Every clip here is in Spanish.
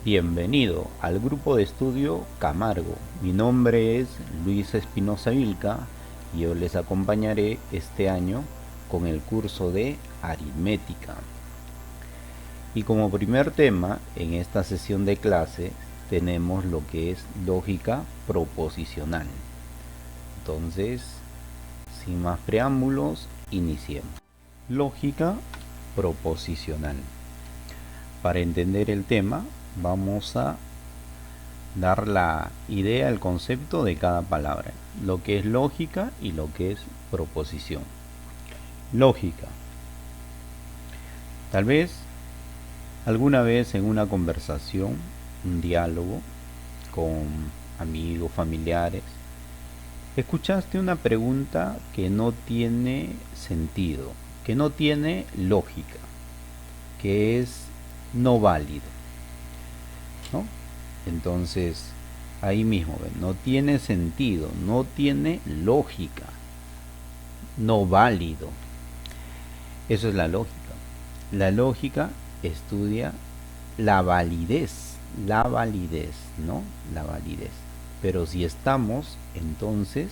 Bienvenido al grupo de estudio Camargo. Mi nombre es Luis Espinosa Vilca y yo les acompañaré este año con el curso de aritmética. Y como primer tema en esta sesión de clase tenemos lo que es lógica proposicional. Entonces, sin más preámbulos, iniciemos. Lógica proposicional. Para entender el tema, vamos a dar la idea, el concepto de cada palabra, lo que es lógica y lo que es proposición. Lógica. Tal vez alguna vez en una conversación, un diálogo con amigos, familiares, escuchaste una pregunta que no tiene sentido, que no tiene lógica, que es no válido, ¿no? Entonces, ahí mismo, no tiene sentido, no tiene lógica, no válido. Eso es la lógica. La lógica estudia la validez, ¿no? La validez. Pero si estamos entonces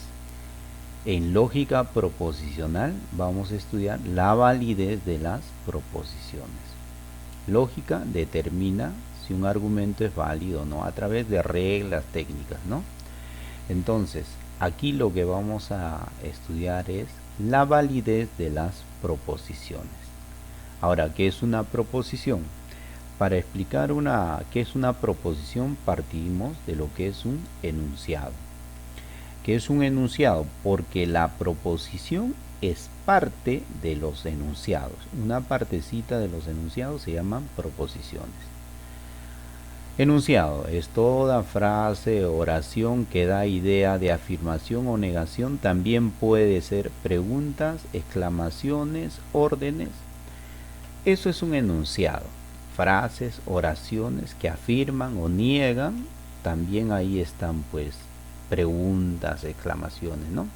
en lógica proposicional, vamos a estudiar la validez de las proposiciones. Lógica determina si un argumento es válido o no a través de reglas técnicas, ¿no? Entonces, aquí lo que vamos a estudiar es la validez de las proposiciones. Ahora, ¿qué es una proposición? Para explicar qué es una proposición, partimos de lo que es un enunciado. ¿Qué es un enunciado? Porque la proposición es parte de los enunciados. Una partecita de los enunciados se llaman proposiciones. Enunciado es toda frase o oración que da idea de afirmación o negación. También puede ser preguntas, exclamaciones, órdenes. Eso es un enunciado. Frases, oraciones que afirman o niegan. También ahí están pues preguntas, exclamaciones, ¿no?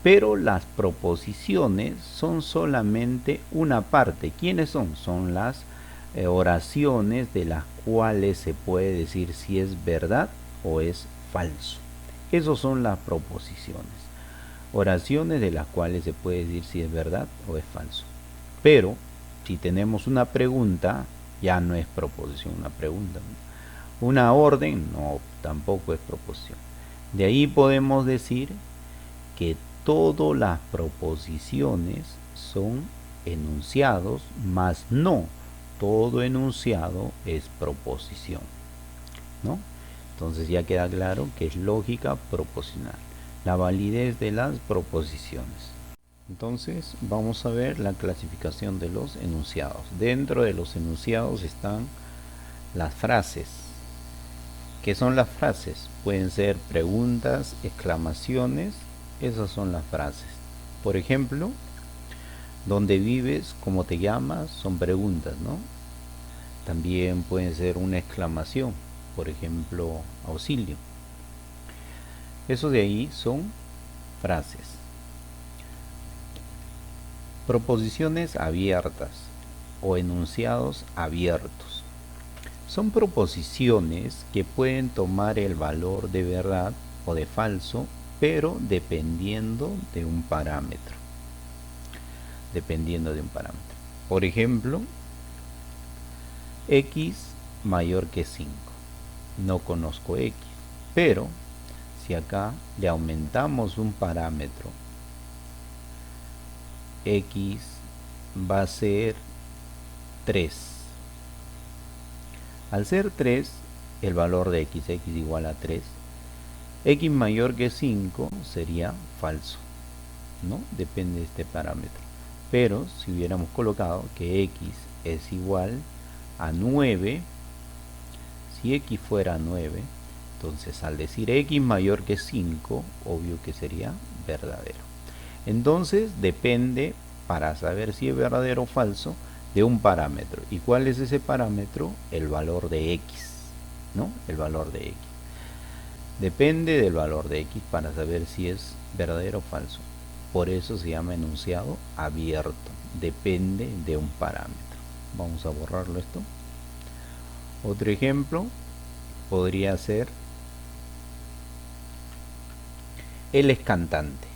Pero las proposiciones son solamente una parte. ¿Quiénes son? Son las oraciones de las cuales se puede decir si es verdad o es falso. Esas son las proposiciones. Oraciones de las cuales se puede decir si es verdad o es falso. Pero si tenemos una pregunta, ya no es proposición, una pregunta. Una orden, no, tampoco es proposición. De ahí podemos decir que todas las proposiciones son enunciados, mas no todo enunciado es proposición, ¿no? Entonces ya queda claro que es lógica proposicional, la validez de las proposiciones. Entonces vamos a ver la clasificación de los enunciados. Dentro de los enunciados están las frases. ¿Qué son las frases? Pueden ser preguntas, exclamaciones. Esas son las frases. Por ejemplo, ¿dónde vives? ¿Cómo te llamas? Son preguntas, ¿no? También puede ser una exclamación. Por ejemplo, auxilio. Eso de ahí son frases. Proposiciones abiertas o enunciados abiertos. Son proposiciones que pueden tomar el valor de verdad o de falso, pero dependiendo de un parámetro. Por ejemplo, x mayor que 5. No conozco x, pero si acá le aumentamos un parámetro, x va a ser 3. Al ser 3, el valor de x igual a 3, x mayor que 5 sería falso, ¿no? Depende de este parámetro. Pero si hubiéramos colocado que x es igual a 9, si x fuera 9, entonces al decir x mayor que 5, obvio que sería verdadero. Entonces depende, para saber si es verdadero o falso, de un parámetro. ¿Y cuál es ese parámetro? El valor de x, ¿no? El valor de x. Depende del valor de x para saber si es verdadero o falso. Por eso se llama enunciado abierto. Depende de un parámetro. Vamos a borrarlo esto. Otro ejemplo podría ser: él es cantante.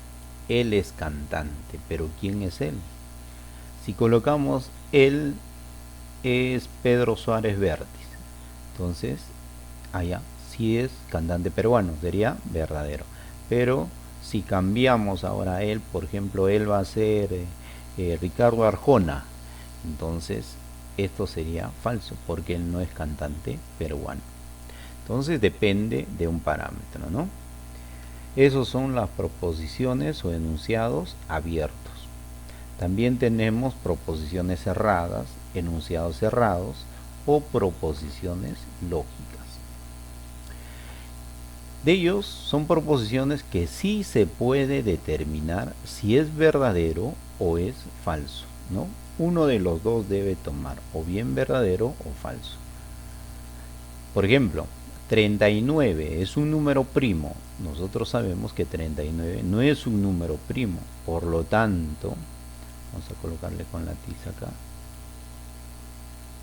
Él es cantante, pero ¿quién es él? Si colocamos él es Pedro Suárez Vértiz, entonces allá sí es cantante peruano, sería verdadero. Pero si cambiamos ahora él, por ejemplo, él va a ser Ricardo Arjona, entonces esto sería falso porque él no es cantante peruano. Entonces depende de un parámetro, ¿no? Esos son las proposiciones o enunciados abiertos. También tenemos proposiciones cerradas, enunciados cerrados o proposiciones lógicas. De ellos son proposiciones que sí se puede determinar si es verdadero o es falso, ¿no? Uno de los dos debe tomar o bien verdadero o falso. Por ejemplo, 39 es un número primo. Nosotros sabemos que 39 no es un número primo. Por lo tanto, vamos a colocarle con la tiza acá.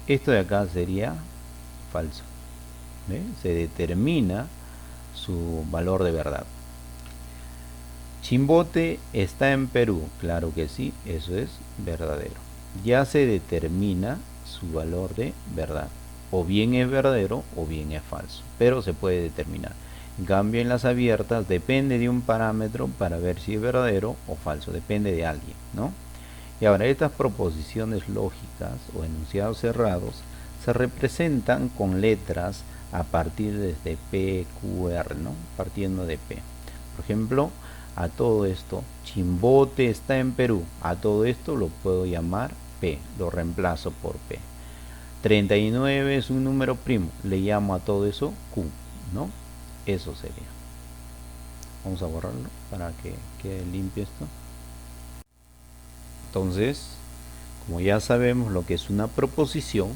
Esto de acá sería falso. ¿Ve? Se determina su valor de verdad. Chimbote está en Perú. Claro que sí, eso es verdadero. Ya se determina su valor de verdad. O bien es verdadero o bien es falso, pero se puede determinar. En cambio, en las abiertas depende de un parámetro para ver si es verdadero o falso, depende de alguien, ¿no? Y ahora, estas proposiciones lógicas o enunciados cerrados se representan con letras a partir desde P, Q, R, ¿no? Partiendo de P. Por ejemplo, a todo esto, Chimbote está en Perú. A todo esto lo puedo llamar P, lo reemplazo por P. 39 es un número primo, le llamo a todo eso Q, ¿no? Eso sería. Vamos a borrarlo para que quede limpio esto. Entonces, como ya sabemos lo que es una proposición,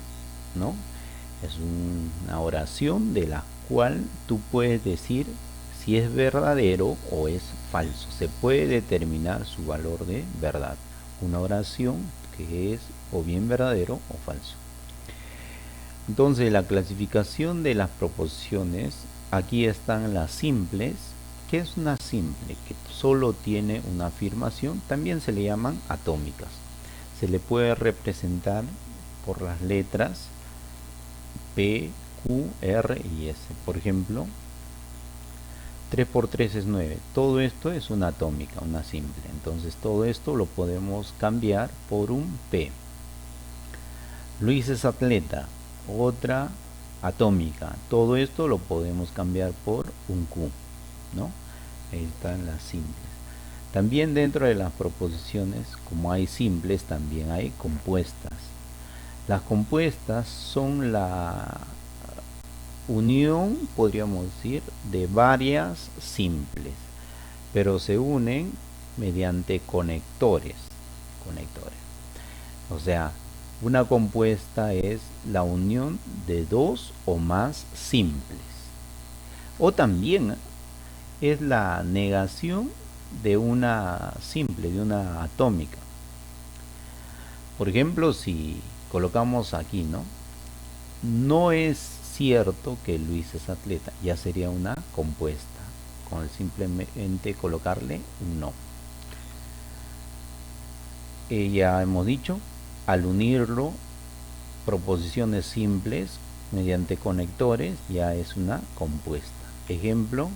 ¿no? Es una oración de la cual tú puedes decir si es verdadero o es falso. Se puede determinar su valor de verdad. Una oración que es o bien verdadero o falso. Entonces, la clasificación de las proposiciones, aquí están las simples. ¿Qué es una simple? Que solo tiene una afirmación. También se le llaman atómicas. Se le puede representar por las letras P, Q, R y S. Por ejemplo, 3 por 3 es 9. Todo esto es una atómica, una simple. Entonces todo esto lo podemos cambiar por un P. Luis es atleta, otra atómica. Todo esto lo podemos cambiar por un Q, ¿no? Ahí están las simples. También dentro de las proposiciones, como hay simples, también hay compuestas. Las compuestas son la unión, podríamos decir, de varias simples, pero se unen mediante conectores. O sea, una compuesta es la unión de dos o más simples. O también es la negación de una simple, de una atómica. Por ejemplo, si colocamos aquí, ¿no? No es cierto que Luis es atleta, ya sería una compuesta, con el simplemente colocarle un no. Ya hemos dicho, al unirlo, proposiciones simples mediante conectores, ya es una compuesta. Ejemplo,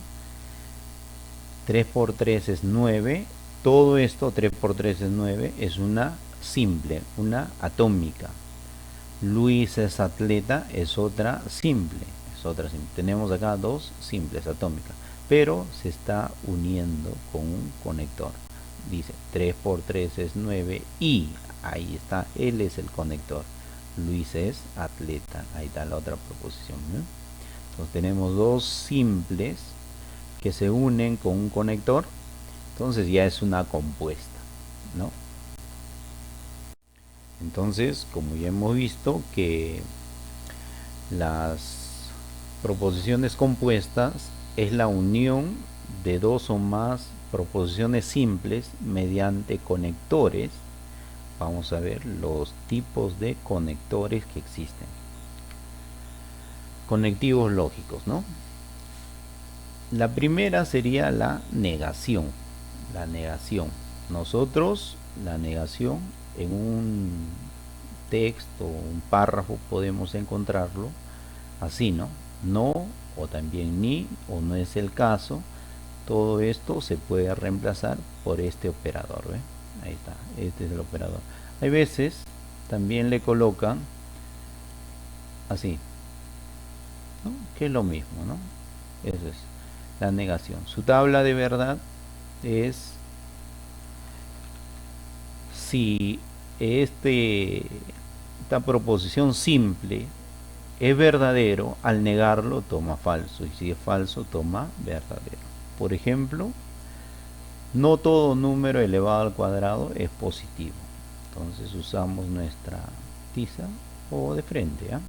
3 por 3 es 9. Todo esto, 3 por 3 es 9, es una simple, una atómica. Luis es atleta, es otra simple, Tenemos acá dos simples atómicas, pero se está uniendo con un conector. Dice 3 por 3 es 9 y ahí está, él es el conector. Luis es atleta, ahí está la otra proposición, ¿no? Entonces tenemos dos simples que se unen con un conector, entonces ya es una compuesta, ¿no? Entonces, como ya hemos visto que las proposiciones compuestas es la unión de dos o más proposiciones simples mediante conectores. Vamos a ver los tipos de conectores que existen. conectivos lógicos, ¿no? La primera sería la negación. La negación. Nosotros, la negación, en un texto, un párrafo, podemos encontrarlo así, ¿no? No, o también ni, o no es el caso. Todo esto se puede reemplazar por este operador, ¿ve? Ahí está, este es el operador. Hay veces también le colocan así, ¿no? Que es lo mismo, ¿no? Eso es la negación. Su tabla de verdad es si esta proposición simple es verdadero, al negarlo toma falso, y si es falso toma verdadero. Por ejemplo, no todo número elevado al cuadrado es positivo. Entonces usamos nuestra tiza o de frente, ¿eh?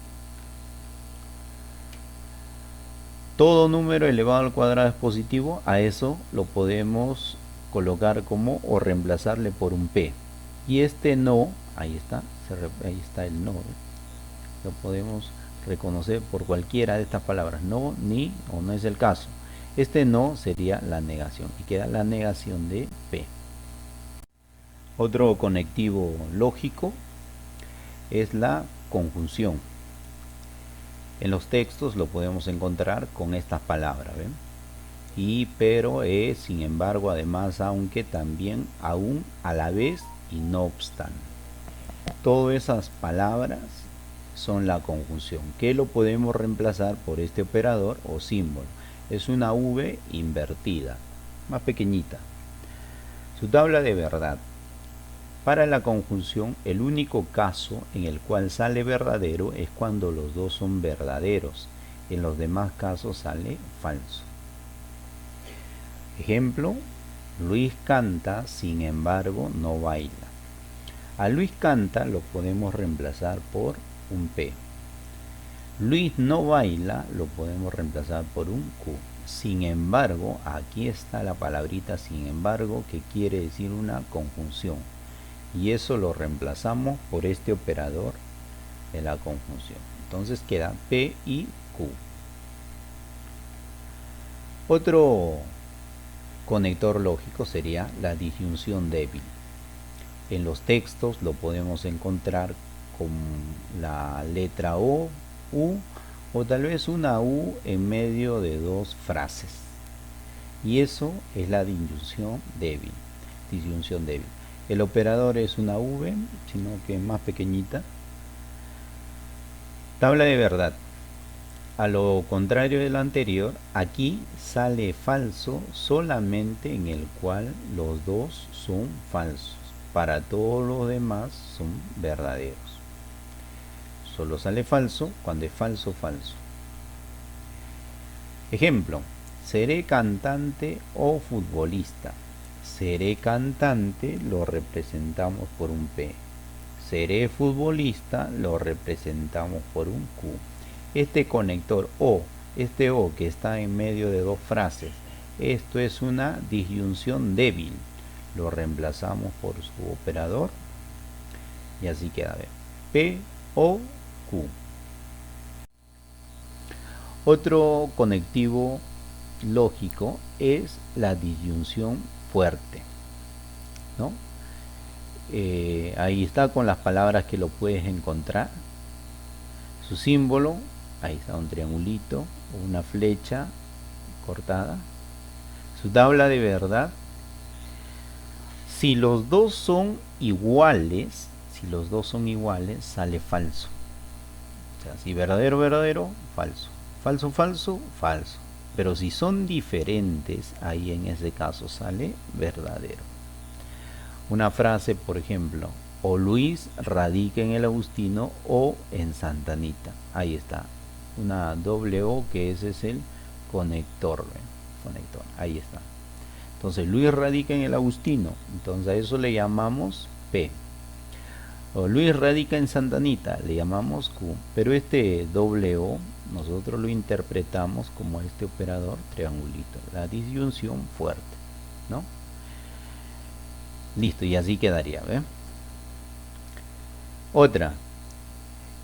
Todo número elevado al cuadrado es positivo, a eso lo podemos colocar como o reemplazarle por un P. Y este no, ahí está el no, ¿eh? Lo podemos reconocer por cualquiera de estas palabras, no, ni o no es el caso. Este no sería la negación y queda la negación de P. Otro conectivo lógico es la conjunción. En los textos lo podemos encontrar con estas palabras, ¿ven? Y, pero, sin embargo, además, aunque, también, aún, a la vez y no obstante. Todas esas palabras son la conjunción, que lo podemos reemplazar por este operador o símbolo. Es una V invertida, más pequeñita. Su tabla de verdad. Para la conjunción, el único caso en el cual sale verdadero es cuando los dos son verdaderos. En los demás casos sale falso. Ejemplo, Luis canta, sin embargo, no baila. A Luis canta lo podemos reemplazar por un P. Luis no baila lo podemos reemplazar por un Q. Sin embargo, aquí está la palabrita sin embargo, que quiere decir una conjunción. Y eso lo reemplazamos por este operador de la conjunción. Entonces queda P y Q. Otro conector lógico sería la disyunción débil. En los textos lo podemos encontrar con la letra O, U, o tal vez una U en medio de dos frases. Y eso es la disyunción débil. Disyunción débil. El operador es una V, sino que más pequeñita. Tabla de verdad. A lo contrario de lo anterior, aquí sale falso solamente en el cual los dos son falsos. Para todos los demás son verdaderos. Solo sale falso cuando es falso, falso. Ejemplo, seré cantante o futbolista. Seré cantante lo representamos por un P. Seré futbolista lo representamos por un Q. Este conector O, este O que está en medio de dos frases, esto es una disyunción débil. Lo reemplazamos por su operador y así queda. P, O, Q. Otro conectivo lógico es la disyunción fuerte, ¿no? Ahí está con las palabras que lo puedes encontrar. Su símbolo, ahí está un triangulito, una flecha cortada. Su tabla de verdad. Si los dos son iguales, sale falso. O sea, si verdadero, verdadero, falso. Falso, falso, falso. Pero si son diferentes, ahí en ese caso sale verdadero. Una frase, por ejemplo, o Luis radica en el Agustino o en Santa Anita. Ahí está. Una doble O, que ese es el conector. Conector, ahí está. Entonces Luis radica en el Agustino. Entonces a eso le llamamos P. O Luis radica en Santa Anita, le llamamos Q. Pero este doble O nosotros lo interpretamos como este operador triangulito. La disyunción fuerte, ¿no? Listo, y así quedaría, ¿ve? Otra.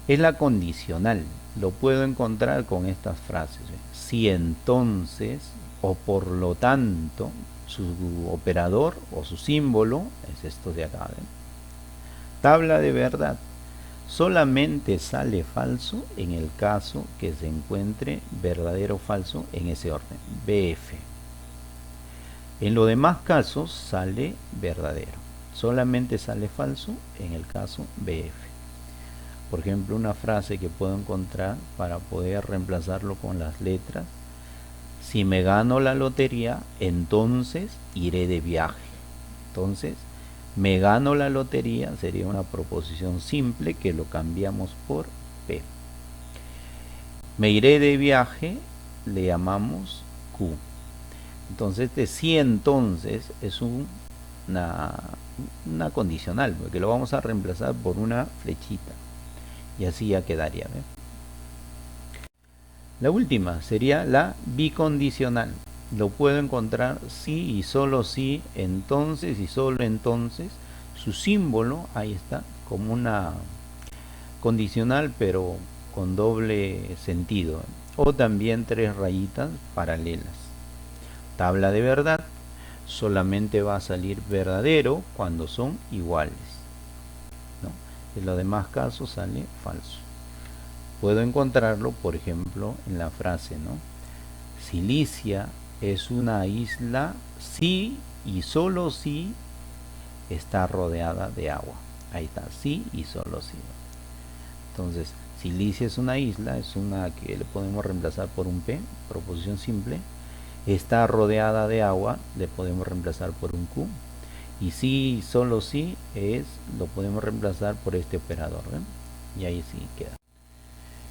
Es la condicional. Lo puedo encontrar con estas frases. Si entonces o por lo tanto, su operador o su símbolo es esto de acá. Tabla de verdad. Solamente sale falso en el caso que se encuentre verdadero o falso en ese orden. BF. En los demás casos sale verdadero. Solamente sale falso en el caso BF. Por ejemplo, una frase que puedo encontrar para poder reemplazarlo con las letras. Si me gano la lotería, entonces iré de viaje. Entonces, me gano la lotería sería una proposición simple que lo cambiamos por P. Me iré de viaje le llamamos Q. Entonces, este sí entonces es una condicional, porque lo vamos a reemplazar por una flechita. Y así ya quedaría. ¿Ve? La última sería la bicondicional. Lo puedo encontrar sí y solo sí, entonces y solo entonces. Su símbolo, ahí está, como una condicional pero con doble sentido. O también tres rayitas paralelas. Tabla de verdad. Solamente va a salir verdadero cuando son iguales, ¿no? En los demás casos sale falso. Puedo encontrarlo, por ejemplo, en la frase, ¿no? Cilicia es una isla si y solo si está rodeada de agua. Ahí está, sí y solo sí. Entonces, Cilicia es una isla, es una que le podemos reemplazar por un P, proposición simple. Está rodeada de agua, le podemos reemplazar por un Q. Y sí y solo sí lo podemos reemplazar por este operador. Y ahí sí queda.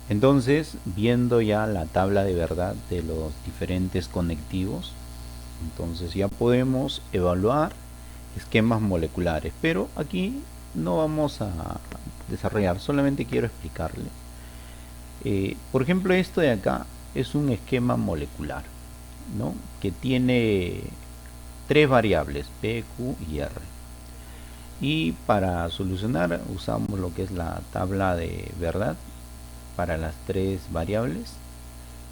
Entonces, viendo ya la tabla de verdad de los diferentes conectivos, entonces ya podemos evaluar esquemas moleculares, pero aquí no vamos a desarrollar, solamente quiero explicarle. Por ejemplo, esto de acá es un esquema molecular, ¿no? Que tiene tres variables, P, Q y R. Y para solucionar usamos lo que es la tabla de verdad para las tres variables,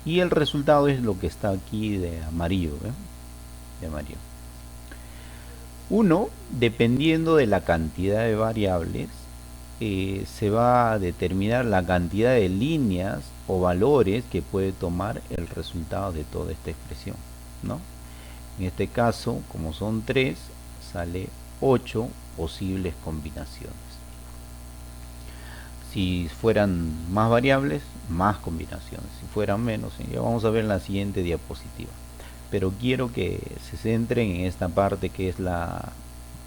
y el resultado es lo que está aquí de amarillo, de amarillo. Uno, dependiendo de la cantidad de variables, se va a determinar la cantidad de líneas o valores que puede tomar el resultado de toda esta expresión, ¿no? En este caso, como son 3, sale 8 posibles combinaciones. Si fueran más variables, más combinaciones. Si fueran menos, ya vamos a ver en la siguiente diapositiva. Pero quiero que se centren en esta parte que es la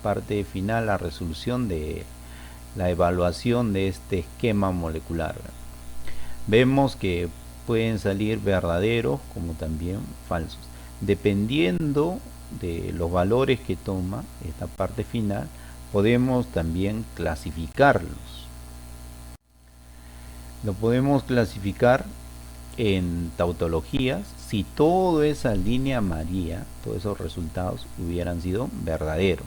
parte final, la resolución de la evaluación de este esquema molecular. Vemos que pueden salir verdaderos como también falsos. Dependiendo de los valores que toma esta parte final, podemos también clasificarlos. Lo podemos clasificar en tautologías si toda esa línea amarilla, todos esos resultados hubieran sido verdaderos.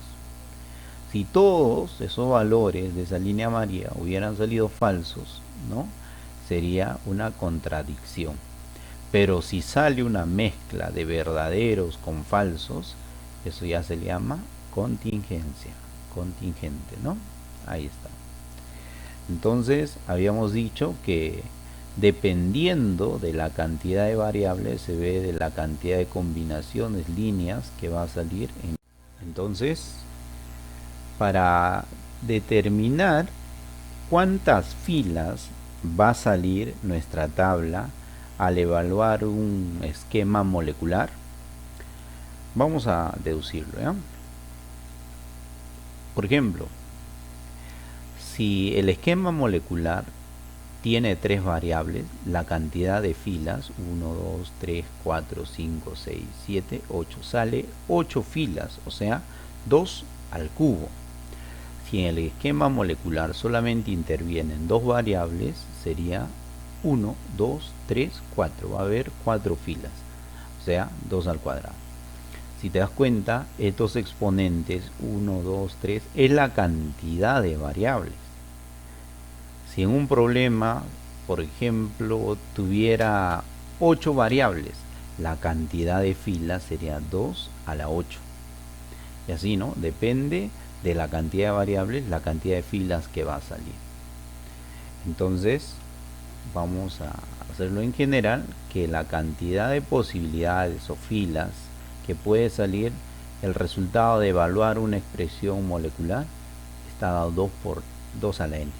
Si todos esos valores de esa línea amarilla hubieran salido falsos, ¿no? Sería una contradicción. Pero si sale una mezcla de verdaderos con falsos, eso ya se le llama contingencia, contingente, ¿no? Ahí está. Entonces, habíamos dicho que dependiendo de la cantidad de variables, se ve de la cantidad de combinaciones, líneas que va a salir. Entonces, para determinar cuántas filas va a salir nuestra tabla al evaluar un esquema molecular, vamos a deducirlo, ¿ya? Por ejemplo, si el esquema molecular tiene tres variables, la cantidad de filas, 1, 2, 3, 4, 5, 6, 7, 8, sale 8 filas, o sea, 2 al cubo. Si en el esquema molecular solamente intervienen dos variables, sería 1, 2, 3, 4. Va a haber 4 filas, o sea, 2 al cuadrado. Si te das cuenta, estos exponentes 1, 2, 3 es la cantidad de variables. Si en un problema, por ejemplo, tuviera 8 variables, la cantidad de filas sería 2 a la 8. Y así, ¿no? Depende de la cantidad de variables, la cantidad de filas que va a salir. Entonces, vamos a hacerlo en general, que la cantidad de posibilidades o filas que puede salir el resultado de evaluar una expresión molecular está dado 2 por 2 a la n.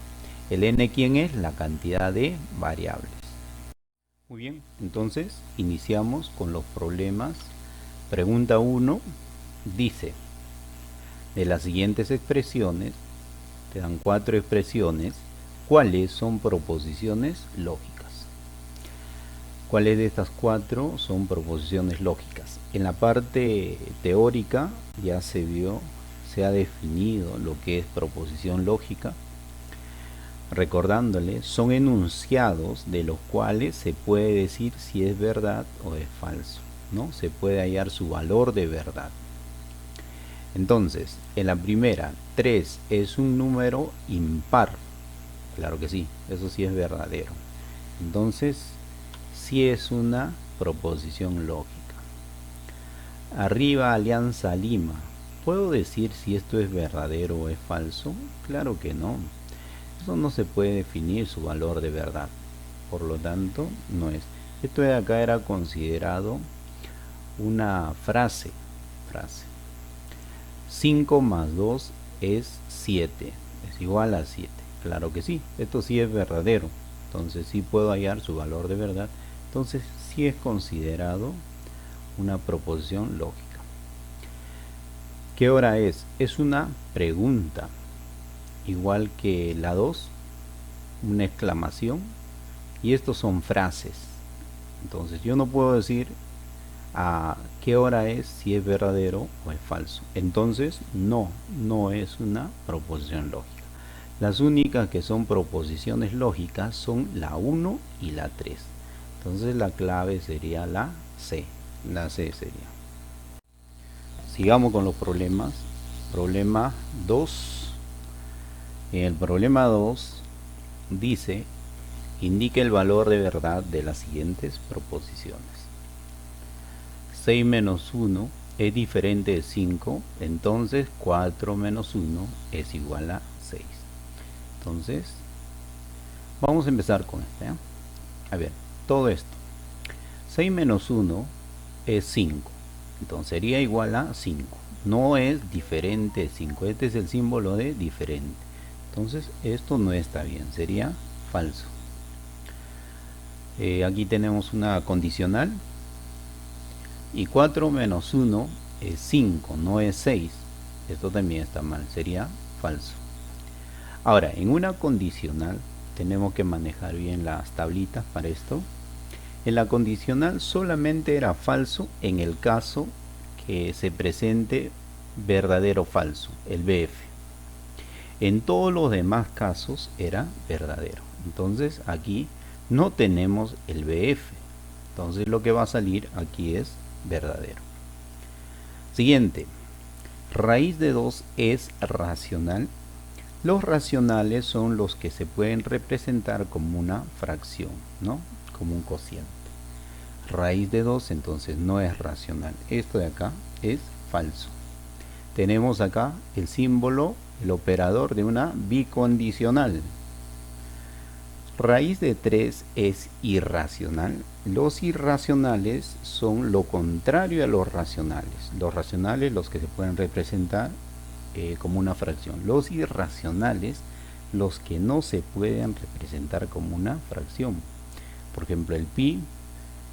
El n, ¿quién es? La cantidad de variables. Muy bien, entonces iniciamos con los problemas. Pregunta 1 dice, de las siguientes expresiones, te dan 4 expresiones, ¿cuáles son proposiciones lógicas? ¿Cuáles de estas 4 son proposiciones lógicas? En la parte teórica ya se vio, se ha definido lo que es proposición lógica. Recordándole, son enunciados de los cuales se puede decir si es verdad o es falso, ¿no? Se puede hallar su valor de verdad. Entonces, en la primera, 3 es un número impar. Claro que sí, eso sí es verdadero. Entonces, sí es una proposición lógica. Arriba, Alianza Lima. ¿Puedo decir si esto es verdadero o es falso? Claro que no. Eso no se puede definir su valor de verdad. Por lo tanto, no es. Esto de acá era considerado una frase. 5 más 2 es 7. Es igual a 7. Claro que sí. Esto sí es verdadero. Entonces sí puedo hallar su valor de verdad. Entonces sí es considerado una proposición lógica. ¿Qué hora es? Es una pregunta. Igual que la 2, una exclamación. Y estos son frases. Entonces yo no puedo decir a qué hora es, si es verdadero o es falso. Entonces no es una proposición lógica. Las únicas que son proposiciones lógicas son la 1 y la 3. Entonces la clave sería la C. La C sería. Sigamos con los problemas. Problema 2. En el problema 2 dice, indique el valor de verdad de las siguientes proposiciones. 6 menos 1 es diferente de 5, entonces 4 menos 1 es igual a 6. Entonces, vamos a empezar con este. A ver, todo esto. 6 menos 1 es 5, entonces sería igual a 5. No es diferente de 5, este es el símbolo de diferente. Entonces esto no está bien, sería falso. Aquí tenemos una condicional. Y 4 menos 1 es 5, no es 6. Esto también está mal, sería falso. Ahora, en una condicional tenemos que manejar bien las tablitas para esto. En la condicional solamente era falso en el caso que se presente verdadero o falso, el BF. En todos los demás casos era verdadero. Entonces aquí no tenemos el BF. Entonces lo que va a salir aquí es verdadero. Siguiente. Raíz de 2 es racional. Los racionales son los que se pueden representar como una fracción, ¿no? Como un cociente. Raíz de 2 entonces no es racional. Esto de acá es falso. Tenemos acá el símbolo, el operador de una bicondicional. Raíz de 3 es irracional. Los irracionales son lo contrario a los racionales. Los racionales, los que se pueden representar como una fracción. Los irracionales, los que no se pueden representar como una fracción. Por ejemplo, el pi,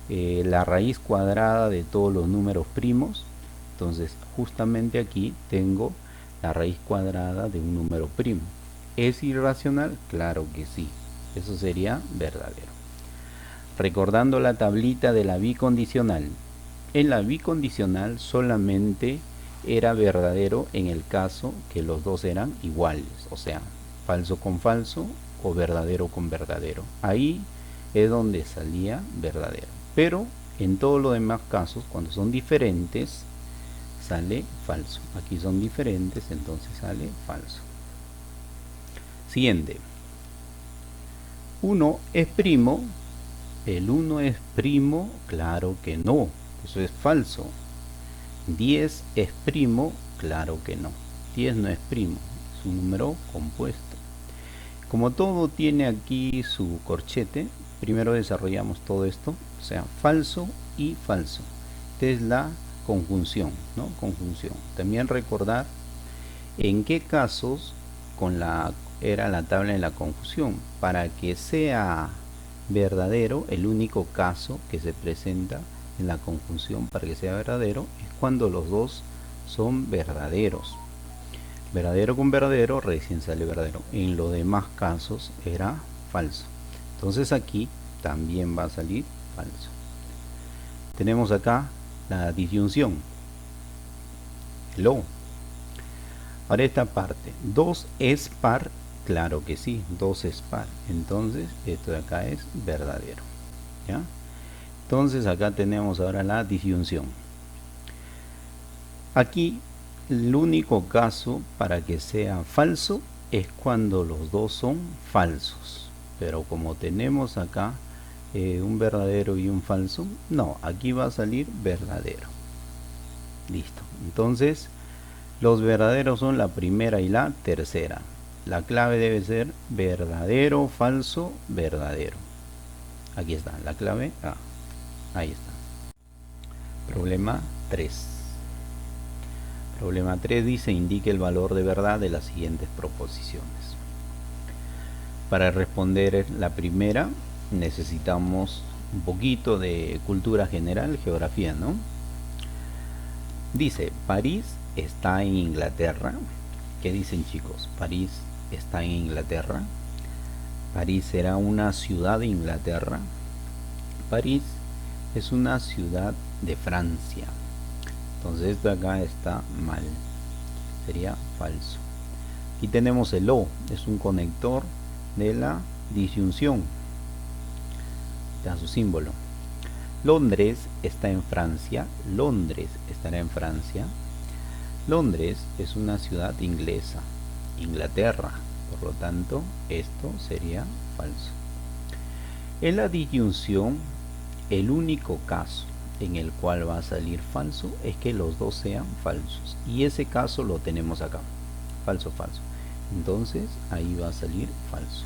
la raíz cuadrada de todos los números primos. Entonces, justamente aquí tengo la raíz cuadrada de un número primo. ¿Es irracional? Claro que sí. Eso sería verdadero. Recordando la tablita de la bicondicional. En la bicondicional solamente era verdadero en el caso que los dos eran iguales. O sea, falso con falso o verdadero con verdadero. Ahí es donde salía verdadero. Pero en todos los demás casos, cuando son diferentes, sale falso. Aquí son diferentes, entonces sale falso. Siguiente. ¿1 es primo? ¿El 1 es primo? Claro que no, eso es falso. ¿10 es primo? Claro que no. 10 no es primo, es un número compuesto. Como todo tiene aquí su corchete, primero desarrollamos todo esto, o sea, falso y falso. Esta es la conjunción, ¿no? Conjunción. También recordar en qué casos era la tabla de la conjunción. Para que sea verdadero, el único caso que se presenta en la conjunción para que sea verdadero es cuando los dos son verdaderos. Verdadero con verdadero recién sale verdadero. En los demás casos era falso. Entonces aquí también va a salir falso. Tenemos acá la disyunción, el O. Ahora esta parte, 2 es par, claro que sí, 2 es par. Entonces esto de acá es verdadero, ¿ya? Entonces acá tenemos ahora la disyunción. Aquí el único caso para que sea falso es cuando los dos son falsos. Pero como tenemos acá un verdadero y un falso, no, aquí va a salir verdadero. Listo. Entonces los verdaderos son la primera y la tercera. La clave debe ser verdadero, falso, verdadero. Aquí está, la clave A. Ahí está. Problema 3. Problema 3 dice: indique el valor de verdad de las siguientes proposiciones. Para responder la primera necesitamos un poquito de cultura general, geografía, ¿no? Dice, París está en Inglaterra. ¿Qué dicen, chicos? París está en Inglaterra. París será una ciudad de Inglaterra. París es una ciudad de Francia. Entonces esto acá está mal, sería falso. Aquí tenemos el O, es un conector de la disyunción, da su símbolo. Londres está en Francia, Londres estará en Francia. Londres es una ciudad inglesa, Inglaterra, por lo tanto esto sería falso. En la disyunción, el único caso en el cual va a salir falso es que los dos sean falsos, y ese caso lo tenemos acá, falso, falso. Entonces ahí va a salir falso.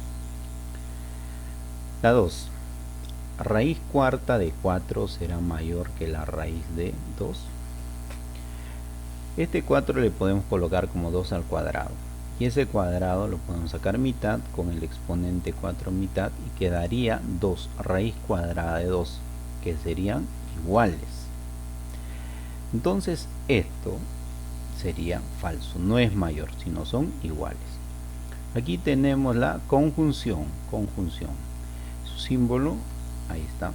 La 2, raíz cuarta de 4 será mayor que la raíz de 2. Este 4 le podemos colocar como 2 al cuadrado, y ese cuadrado lo podemos sacar mitad con el exponente 4 mitad, y quedaría 2 raíz cuadrada de 2, que serían iguales. Entonces esto sería falso, no es mayor, sino son iguales. Aquí tenemos la conjunción, su símbolo, ahí está.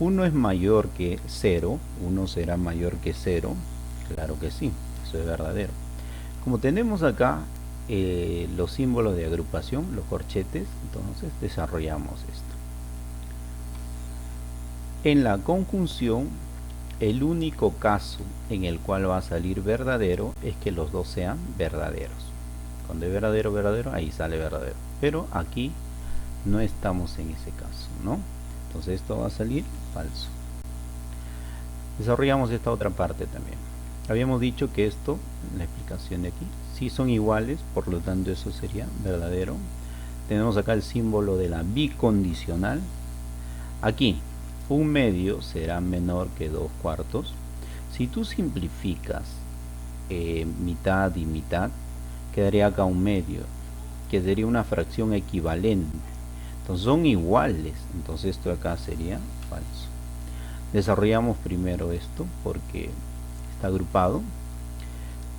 1 es mayor que 0, 1 será mayor que 0, claro que sí, eso es verdadero. Como tenemos acá los símbolos de agrupación, los corchetes, entonces desarrollamos esto. En la conjunción, el único caso en el cual va a salir verdadero es que los dos sean verdaderos. Cuando es verdadero, verdadero, ahí sale verdadero. Pero aquí no estamos en ese caso, ¿no? Entonces esto va a salir falso. Desarrollamos esta otra parte también. Habíamos dicho que esto, la explicación de aquí, sí son iguales, por lo tanto eso sería verdadero. Tenemos acá el símbolo de la bicondicional. Aquí, 1/2 será menor que 2/4. Si tú simplificas mitad y mitad, quedaría acá 1/2, que sería una fracción equivalente. Entonces son iguales, entonces esto acá sería falso. Desarrollamos primero esto porque está agrupado.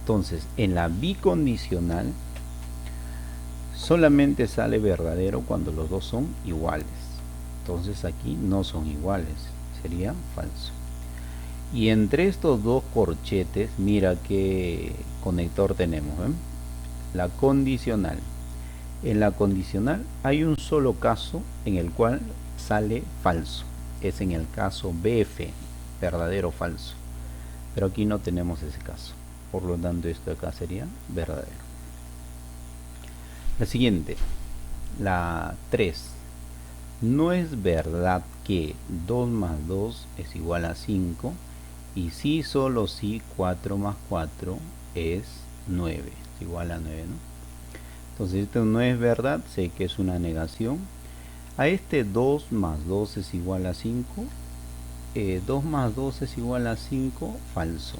Entonces en la bicondicional solamente sale verdadero cuando los dos son iguales. Entonces aquí no son iguales, sería falso. Y entre estos dos corchetes, mira qué conector tenemos, ¿eh? La condicional. En la condicional hay un solo caso en el cual sale falso, es en el caso BF, verdadero o falso, pero aquí no tenemos ese caso, por lo tanto esto acá sería verdadero. La siguiente, la 3. No es verdad que 2 más 2 es igual a 5 y sí, solo sí, 4 más 4 es 9, es igual a 9, ¿no? Entonces esto no es verdad, sé que es una negación. A este 2 más 2 es igual a 5, 2 más 2 es igual a 5, falso.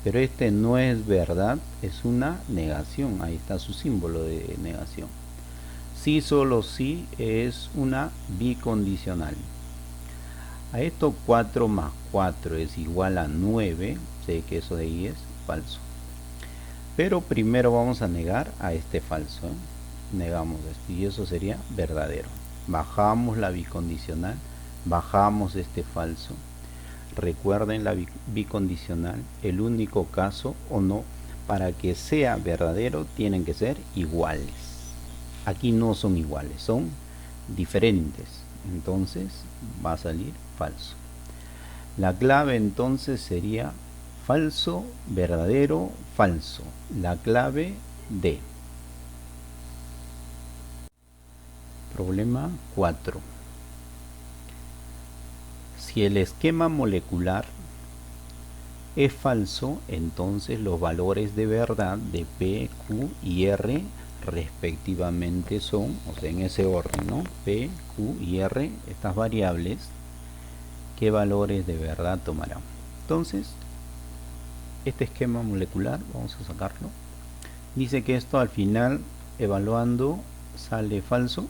Pero este no es verdad, es una negación, ahí está su símbolo de negación. Sí, solo sí es una bicondicional. A esto 4 más 4 es igual a 9, sé que eso de ahí es falso. Pero primero vamos a negar a este falso, ¿eh? Negamos esto y eso sería verdadero. Bajamos la bicondicional, bajamos este falso. Recuerden la bicondicional, el único caso o no, para que sea verdadero tienen que ser iguales. Aquí no son iguales, son diferentes, entonces va a salir falso. La clave entonces sería falso, verdadero, falso. La clave D. Problema 4. Si el esquema molecular es falso, entonces los valores de verdad de P, Q y R respectivamente son, o sea, en ese orden, ¿no? P, Q y R, estas variables, ¿qué valores de verdad tomarán? Entonces, este esquema molecular, vamos a sacarlo, dice que esto al final, evaluando, sale falso.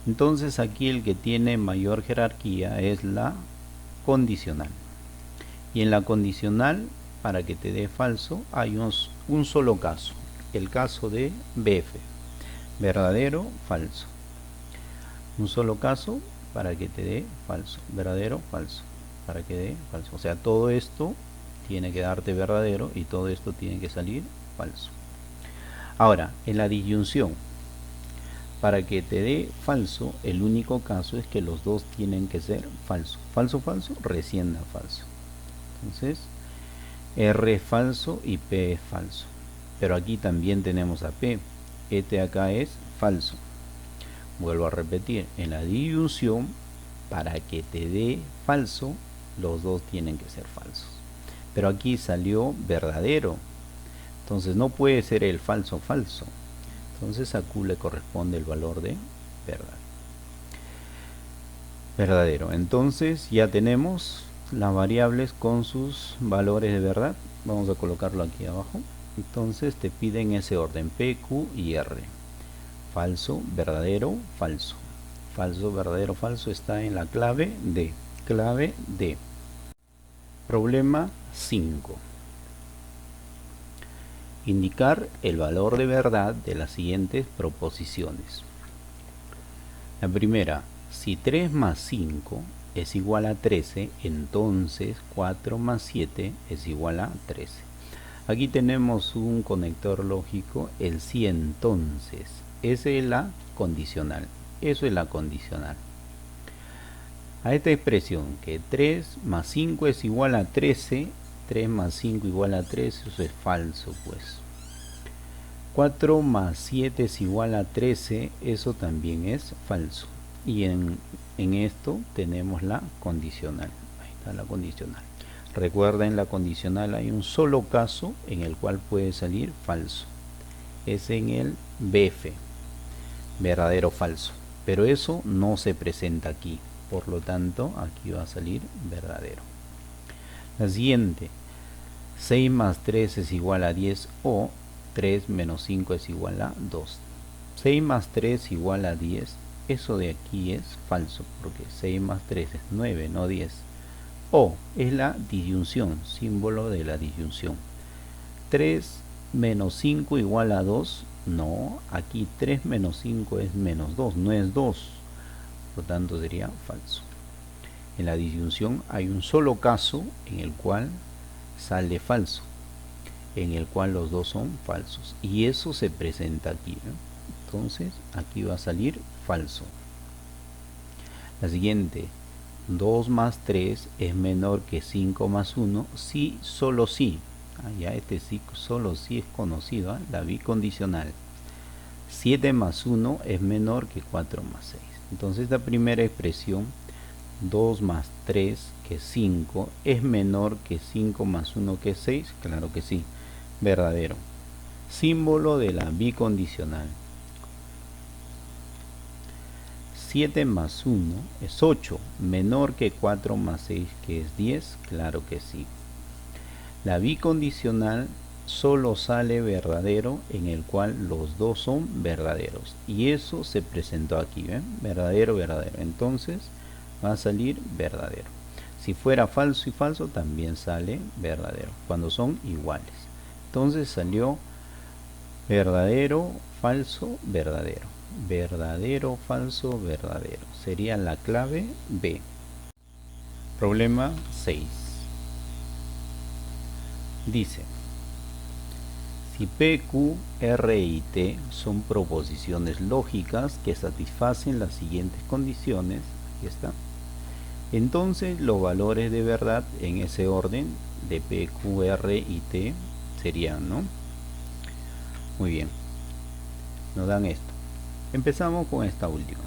Entonces aquí el que tiene mayor jerarquía es la condicional. Y en la condicional, para que te dé falso, hay un solo caso. El caso de BF. Verdadero, falso. Un solo caso para que te dé falso. Verdadero, falso. Para que dé falso. O sea, todo esto tiene que darte verdadero y todo esto tiene que salir falso. Ahora, en la disyunción, para que te dé falso, el único caso es que los dos tienen que ser falso. Falso, falso, recién da falso. Entonces, R es falso y P es falso. Pero aquí también tenemos a P. Este acá es falso. Vuelvo a repetir, en la disyunción, para que te dé falso, los dos tienen que ser falsos. Pero aquí salió verdadero. Entonces no puede ser el falso falso. Entonces a Q le corresponde el valor de verdad. Verdadero. Entonces ya tenemos las variables con sus valores de verdad. Vamos a colocarlo aquí abajo. Entonces te piden ese orden, P, Q y R. Falso, verdadero, falso. Falso, verdadero, falso está en la clave D. Clave D. Problema 5. Indicar el valor de verdad de las siguientes proposiciones. La primera, si 3 más 5 es igual a 13, entonces 4 más 7 es igual a 13. Aquí tenemos un conector lógico, el si entonces. Esa es la condicional. Eso es la condicional. A esta expresión que 3 más 5 es igual a 13, 3 más 5 igual a 13, eso es falso pues. 4 más 7 es igual a 13, eso también es falso. Y en esto tenemos la condicional. Ahí está la condicional. Recuerden, la condicional hay un solo caso en el cual puede salir falso. Es en el BF, verdadero falso. Pero eso no se presenta aquí. Por lo tanto, aquí va a salir verdadero. La siguiente, 6 más 3 es igual a 10 o 3 menos 5 es igual a 2. 6 más 3 igual a 10. Eso de aquí es falso, porque 6 más 3 es 9, no 10. O es la disyunción, símbolo de la disyunción. 3 menos 5 igual a 2. No, aquí 3 menos 5 es menos 2, no es 2. Por lo tanto sería falso. En la disyunción hay un solo caso en el cual sale falso, en el cual los dos son falsos. Y eso se presenta aquí, ¿no? Entonces aquí va a salir falso. La siguiente, 2 más 3 es menor que 5 más 1, sí, solo sí. Ya este sí, solo sí es conocido, ¿eh? La bicondicional. 7 más 1 es menor que 4 más 6. Entonces esta primera expresión, 2 más 3 que es 5, ¿es menor que 5 más 1 que es 6? Claro que sí, verdadero. Símbolo de la bicondicional. 7 más 1 es 8, menor que 4 más 6 que es 10, claro que sí. La bicondicional solo sale verdadero en el cual los dos son verdaderos, y eso se presentó aquí, ¿ven? Verdadero, verdadero, entonces va a salir verdadero. Si fuera falso y falso también sale verdadero, cuando son iguales. Entonces salió verdadero, falso, verdadero. Verdadero, falso, verdadero. Sería la clave B. Problema 6. Dice, si P, Q, R y T son proposiciones lógicas que satisfacen las siguientes condiciones, aquí está, entonces los valores de verdad en ese orden de P, Q, R y T serían, ¿no? Muy bien, nos dan esto. Empezamos con esta última,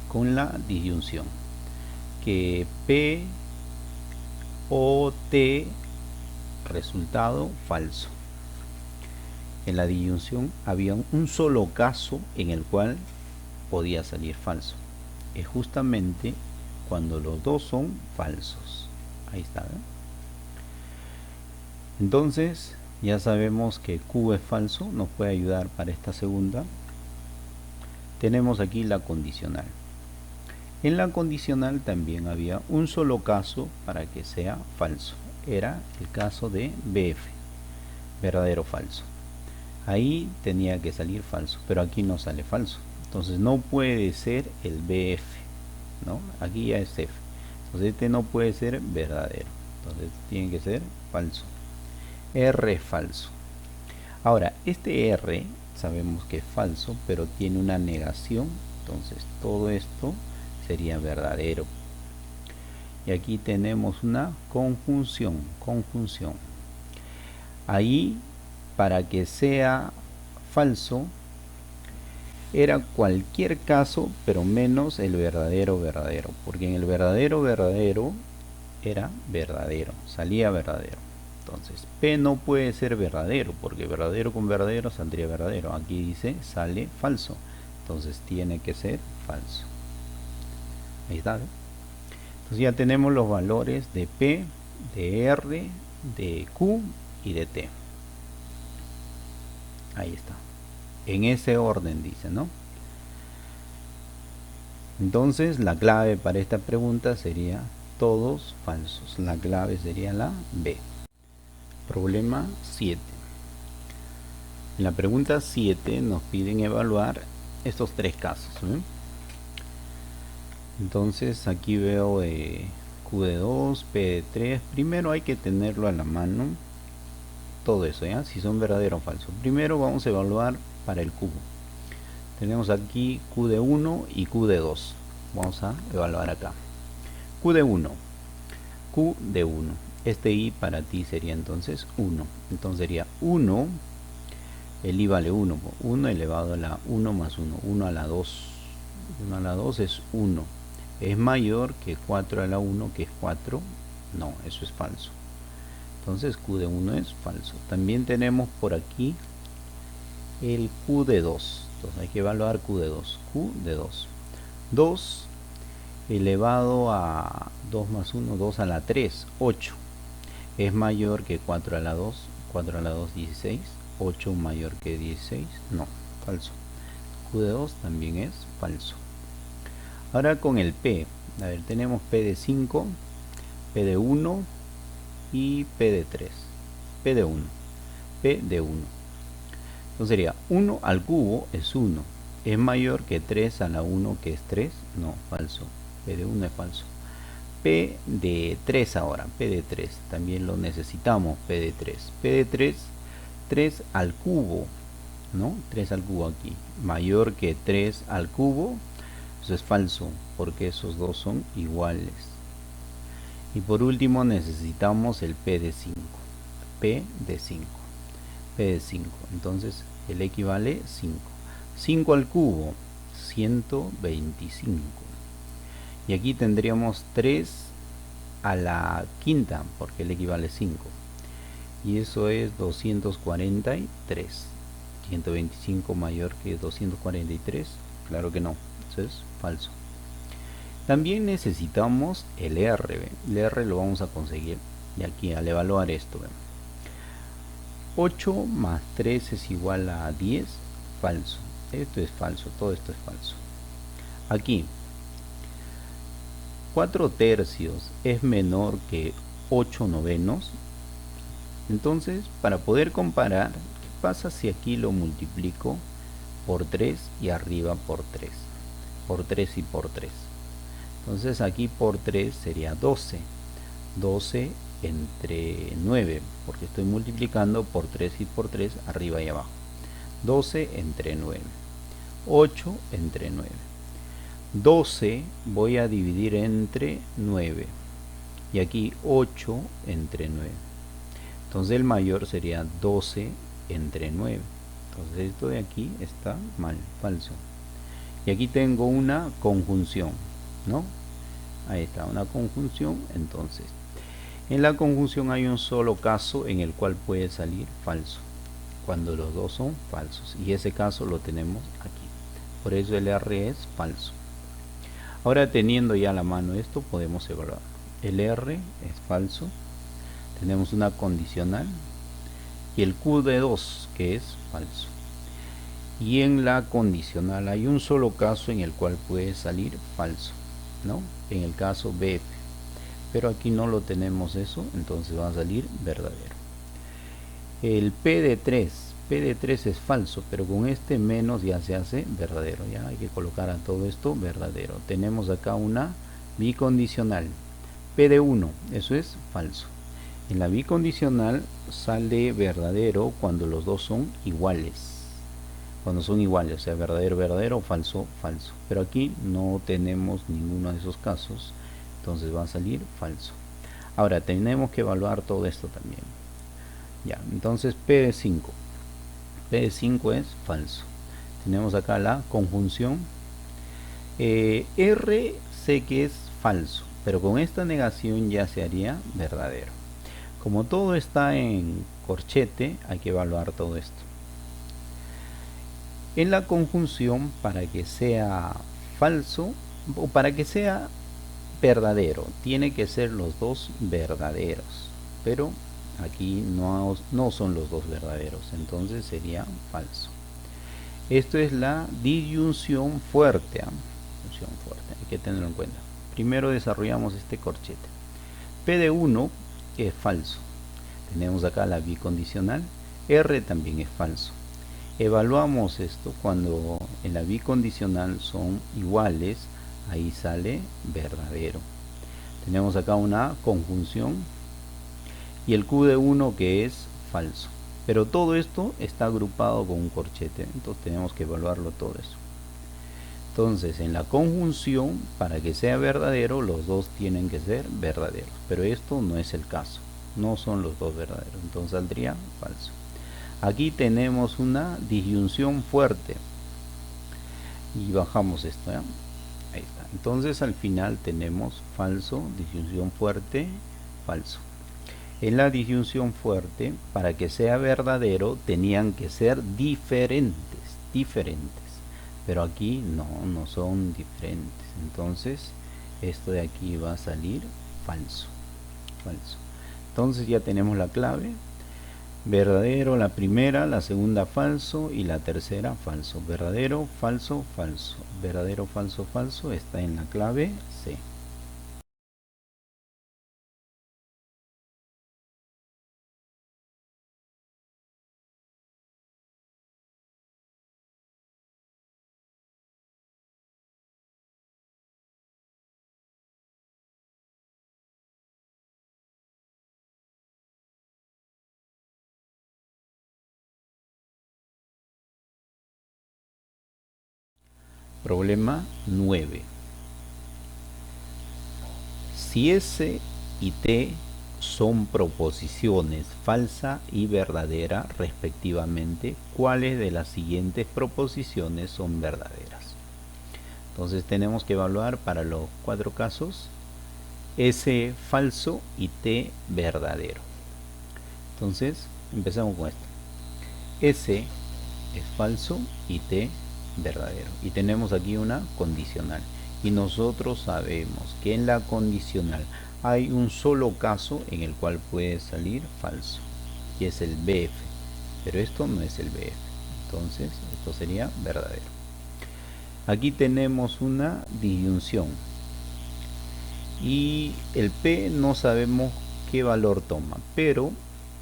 con la disyunción, que P, O, T, resultado falso. En la disyunción había un solo caso en el cual podía salir falso. Es justamente cuando los dos son falsos. Ahí está, ¿eh? Entonces ya sabemos que Q es falso, nos puede ayudar para esta segunda. Tenemos aquí la condicional. En la condicional también había un solo caso para que sea falso. Era el caso de BF, verdadero falso. Ahí tenía que salir falso, pero aquí no sale falso. Entonces no puede ser el BF, ¿no? Aquí ya es F. Entonces este no puede ser verdadero. Entonces tiene que ser falso. R falso. Ahora, este R sabemos que es falso, pero tiene una negación. Entonces todo esto sería verdadero. Y aquí tenemos una conjunción. Ahí, para que sea falso, era cualquier caso, pero menos el verdadero, porque en el verdadero era verdadero, salía verdadero. Entonces P no puede ser verdadero, porque verdadero con verdadero saldría verdadero. Aquí dice sale falso, entonces tiene que ser falso. Ahí está, ¿eh? Entonces ya tenemos los valores de P, de R, de Q y de T. Ahí está. En ese orden dice, ¿no? Entonces la clave para esta pregunta sería todos falsos. La clave sería la B. Problema 7. En la pregunta 7 nos piden evaluar estos tres casos, ¿eh? Entonces aquí veo Q de 2, P de 3. Primero hay que tenerlo a la mano. Todo eso, ¿ya? Si son verdadero o falso. Primero vamos a evaluar para el cubo. Tenemos aquí Q de 1 y Q de 2. Vamos a evaluar acá. Q de 1. Q de 1. Este I para ti sería entonces 1. Entonces sería 1. El I vale 1. 1 elevado a la 1 más 1. 1 a la 2. 1 a la 2 es 1. ¿Es mayor que 4 a la 1, que es 4? No, eso es falso. Entonces Q de 1 es falso. También tenemos por aquí el Q de 2. Entonces hay que evaluar Q de 2. Q de 2. 2 elevado a 2 más 1, 2 a la 3, 8. ¿Es mayor que 4 a la 2? 4 a la 2, 16. 8 mayor que 16. No, falso. Q de 2 también es falso. Ahora con el P. A ver, tenemos P de 5, P de 1 y P de 3. P de 1. P de 1. Entonces sería 1 al cubo es 1. ¿Es mayor que 3 a la 1, que es 3? No, falso. P de 1 es falso. P de 3 ahora. P de 3. También lo necesitamos. P de 3. P de 3. 3 al cubo. ¿No? 3 al cubo aquí. Mayor que 3 al cubo. Eso es falso, porque esos dos son iguales. Y por último necesitamos el P de 5. P de 5. P de 5. Entonces el equivale 5. 5 al cubo, 125. Y aquí tendríamos 3 a la quinta, porque le equivale 5. Y eso es 243. 125 mayor que 243. Claro que no, eso es falso. También necesitamos el R. El R lo vamos a conseguir de aquí al evaluar esto. 8 más 3 es igual a 10. Falso. Esto es falso, todo esto es falso. Aquí 4 tercios es menor que 8 novenos. Entonces, para poder comparar, ¿qué pasa si aquí lo multiplico por 3 y arriba por 3? Por 3 y por 3. Entonces aquí por 3 sería 12. 12 entre 9, porque estoy multiplicando por 3 y por 3 arriba y abajo. 12 entre 9. 8 entre 9. 12 voy a dividir entre 9. Y aquí 8 entre 9. Entonces el mayor sería 12 entre 9. Entonces esto de aquí está mal, falso. Y aquí tengo una conjunción, ¿no? Ahí está, una conjunción. Entonces, en la conjunción hay un solo caso en el cual puede salir falso, cuando los dos son falsos. Y ese caso lo tenemos aquí. Por eso el R es falso. Ahora, teniendo ya a la mano esto, podemos evaluar. El R es falso. Tenemos una condicional y el Q de 2 que es falso. Y en la condicional hay un solo caso en el cual puede salir falso, ¿no? En el caso BF. Pero aquí no lo tenemos eso, entonces va a salir verdadero. El P de 3 es falso, pero con este menos ya se hace verdadero. Ya hay que colocar a todo esto verdadero. Tenemos acá una bicondicional. P de 1, eso es falso. En la bicondicional sale verdadero cuando los dos son iguales. Cuando son iguales, o sea, verdadero, verdadero, falso, falso. Pero aquí no tenemos ninguno de esos casos, entonces va a salir falso. Ahora, tenemos que evaluar todo esto también. Ya, entonces P de 5. P de 5 es falso. Tenemos acá la conjunción. R sé que es falso, pero con esta negación ya se haría verdadero. Como todo está en corchete, hay que evaluar todo esto. En la conjunción, para que sea falso o para que sea verdadero, tiene que ser los dos verdaderos, pero aquí no son los dos verdaderos, entonces sería falso. Esto es la disyunción fuerte, hay que tenerlo en cuenta. Primero desarrollamos este corchete. P de 1 es falso. Tenemos acá la bicondicional. R también es falso. Evaluamos esto cuando en la bicondicional son iguales, ahí sale verdadero. Tenemos acá una conjunción y el Q de 1 que es falso. Pero todo esto está agrupado con un corchete, entonces tenemos que evaluarlo todo eso. Entonces, en la conjunción, para que sea verdadero, los dos tienen que ser verdaderos. Pero esto no es el caso, no son los dos verdaderos, entonces saldría falso. Aquí tenemos una disyunción fuerte y bajamos esto, ¿ya? Ahí está. Entonces al final tenemos falso, disyunción fuerte, falso. En la disyunción fuerte, para que sea verdadero, tenían que ser diferentes. Pero aquí no son diferentes. Entonces esto de aquí va a salir falso. Entonces ya tenemos la clave. Verdadero la primera, la segunda falso y la tercera falso. Verdadero, falso, falso. Verdadero, falso, falso está en la clave C. Problema 9. Si S y T son proposiciones falsa y verdadera respectivamente, ¿cuáles de las siguientes proposiciones son verdaderas? Entonces tenemos que evaluar para los 4 casos S falso y T verdadero. Entonces empezamos con esto. S es falso y T verdadero. Y tenemos aquí una condicional. Y nosotros sabemos que en la condicional hay un solo caso en el cual puede salir falso. Y es el BF. Pero esto no es el BF. Entonces esto sería verdadero. Aquí tenemos una disyunción. Y el P no sabemos qué valor toma. Pero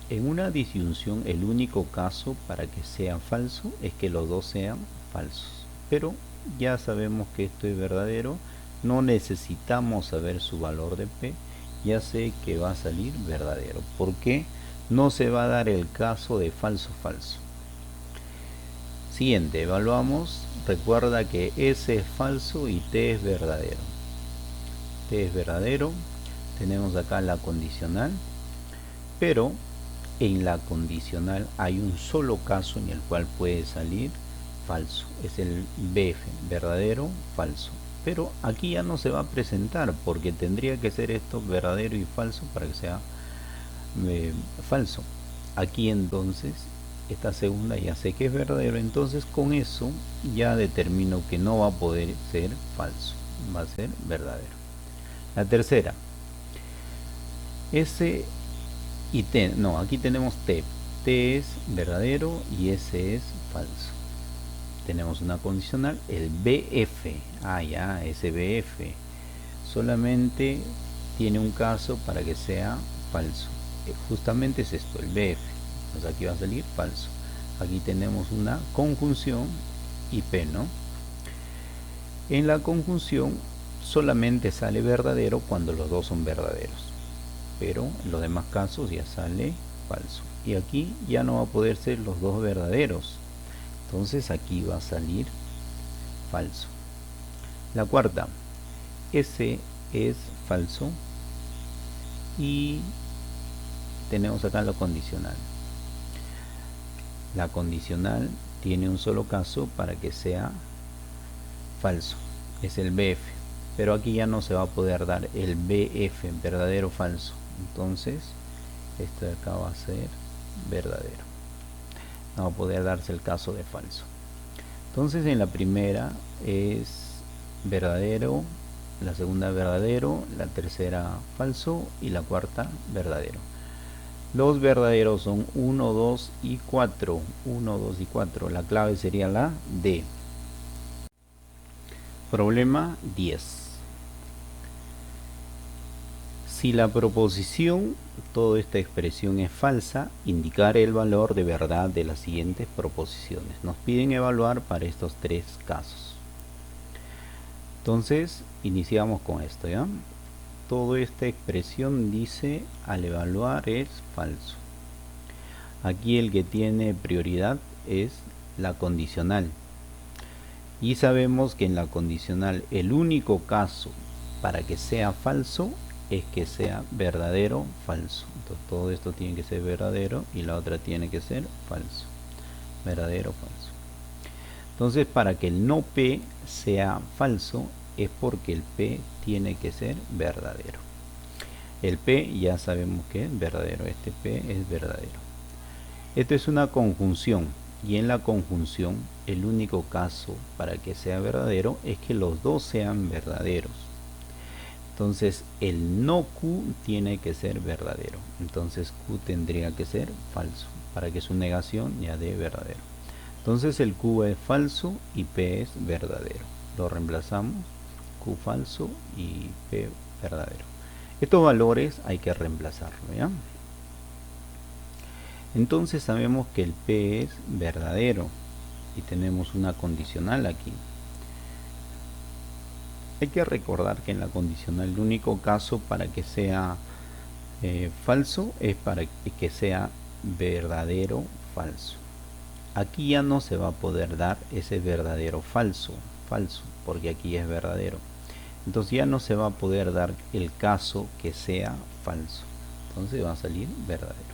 en una disyunción el único caso para que sea falso es que los dos sean falsos. Pero ya sabemos que esto es verdadero, no necesitamos saber su valor de P, ya sé que va a salir verdadero, porque no se va a dar el caso de falso falso. Siguiente, evaluamos, recuerda que S es falso y T es verdadero. T es verdadero, tenemos acá la condicional, pero en la condicional hay un solo caso en el cual puede salir falso, es el BF, verdadero, falso. Pero aquí ya no se va a presentar porque tendría que ser esto verdadero y falso para que sea falso. Aquí entonces esta segunda ya sé que es verdadero, entonces con eso ya determino que no va a poder ser falso, va a ser verdadero. La tercera, S y T, no, aquí tenemos T. T es verdadero y S es falso. Tenemos una condicional, el BF, ya, ese BF solamente tiene un caso para que sea falso. Justamente es esto, el BF. Entonces aquí va a salir falso. Aquí tenemos una conjunción y P, ¿no? En la conjunción solamente sale verdadero cuando los dos son verdaderos, pero en los demás casos ya sale falso. Y aquí ya no va a poder ser los dos verdaderos, entonces aquí va a salir falso. La cuarta, S es falso y tenemos acá lo condicional. La condicional tiene un solo caso para que sea falso, es el BF, pero aquí ya no se va a poder dar el BF, verdadero falso, entonces esto de acá va a ser verdadero, no va a poder darse el caso de falso. Entonces en la primera es verdadero, la segunda verdadero, la tercera falso y la cuarta verdadero. Los verdaderos son 1, 2 y 4. 1, 2 y 4. La clave sería la D. Problema 10. Si la proposición, toda esta expresión es falsa, indicar el valor de verdad de las siguientes proposiciones. Nos piden evaluar para estos 3 casos. Entonces, iniciamos con esto, ¿ya? Toda esta expresión dice al evaluar es falso. Aquí el que tiene prioridad es la condicional. Y sabemos que en la condicional el único caso para que sea falso es que sea verdadero falso. Entonces todo esto tiene que ser verdadero y la otra tiene que ser falso. Verdadero falso. Entonces para que el no P sea falso es porque el P tiene que ser verdadero. El P ya sabemos que es verdadero, este P es verdadero. Esto es una conjunción y en la conjunción el único caso para que sea verdadero es que los dos sean verdaderos. Entonces el no Q tiene que ser verdadero, entonces Q tendría que ser falso para que su negación ya dé verdadero. Entonces el Q es falso y P es verdadero. Lo reemplazamos, Q falso y P verdadero. Estos valores hay que reemplazarlo, ¿ya? Entonces sabemos que el P es verdadero y tenemos una condicional aquí. Hay que recordar que en la condicional el único caso para que sea falso es para que sea verdadero falso. Aquí ya no se va a poder dar ese verdadero falso, porque aquí es verdadero. Entonces ya no se va a poder dar el caso que sea falso. entonces va a salir verdadero.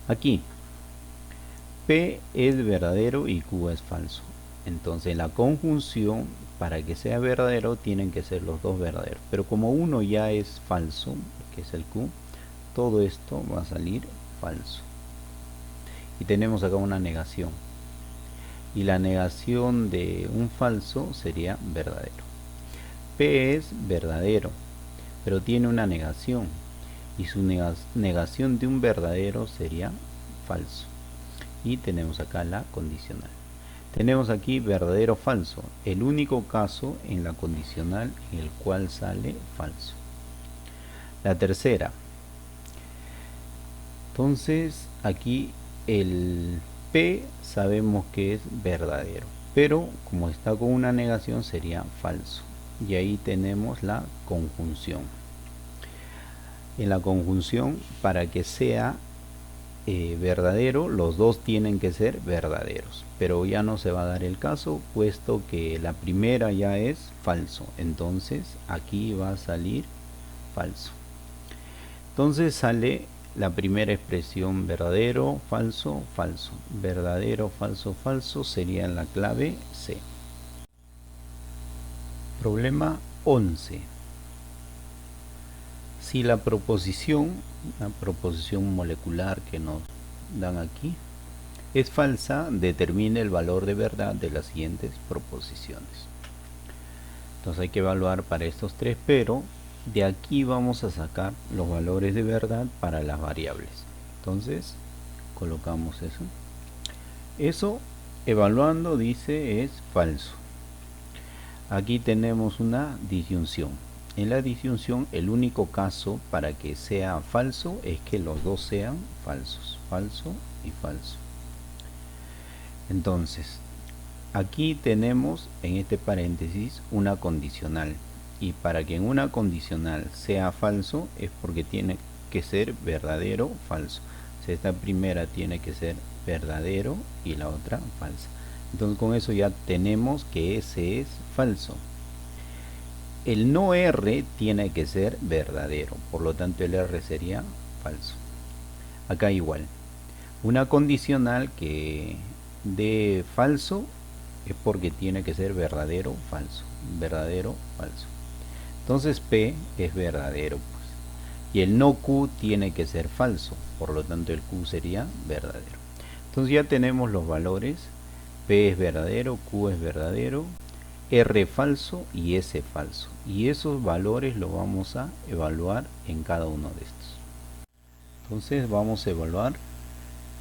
Aquí P es verdadero y Q es falso. Entonces la conjunción, para que sea verdadero, tienen que ser los dos verdaderos. Pero como uno ya es falso, que es el Q, todo esto va a salir falso. Y tenemos acá una negación. Y la negación de un falso sería verdadero. P es verdadero, pero tiene una negación. Y su negación de un verdadero sería falso. Y tenemos acá la condicional. Tenemos aquí verdadero falso, el único caso en la condicional en el cual sale falso. La tercera. Entonces aquí el P sabemos que es verdadero, pero como está con una negación sería falso. Y ahí tenemos la conjunción. En la conjunción, para que sea verdadero, los dos tienen que ser verdaderos, pero ya no se va a dar el caso puesto que la primera ya es falso, entonces aquí va a salir falso. Entonces sale la primera expresión: verdadero, falso, falso. Verdadero, falso, falso sería la clave C. Problema 11. Si la proposición molecular que nos dan aquí es falsa, determine el valor de verdad de las siguientes proposiciones. Entonces hay que evaluar para estos tres, pero de aquí vamos a sacar los valores de verdad para las variables. Entonces colocamos eso. Eso evaluando dice es falso. Aquí tenemos una disyunción. En la disyunción, el único caso para que sea falso es que los dos sean falsos. Falso y falso. Entonces, aquí tenemos en este paréntesis una condicional. Y para que en una condicional sea falso es porque tiene que ser verdadero o falso. O sea, esta primera tiene que ser verdadero y la otra falsa. Entonces con eso ya tenemos que ese es falso. El no R tiene que ser verdadero, por lo tanto el R sería falso. Acá igual, una condicional que dé falso es porque tiene que ser verdadero, falso, verdadero, falso. Entonces P es verdadero, pues. Y el no Q tiene que ser falso, por lo tanto el Q sería verdadero. Entonces ya tenemos los valores: P es verdadero, Q es verdadero, R falso y S falso, y esos valores los vamos a evaluar en cada uno de estos. Entonces vamos a evaluar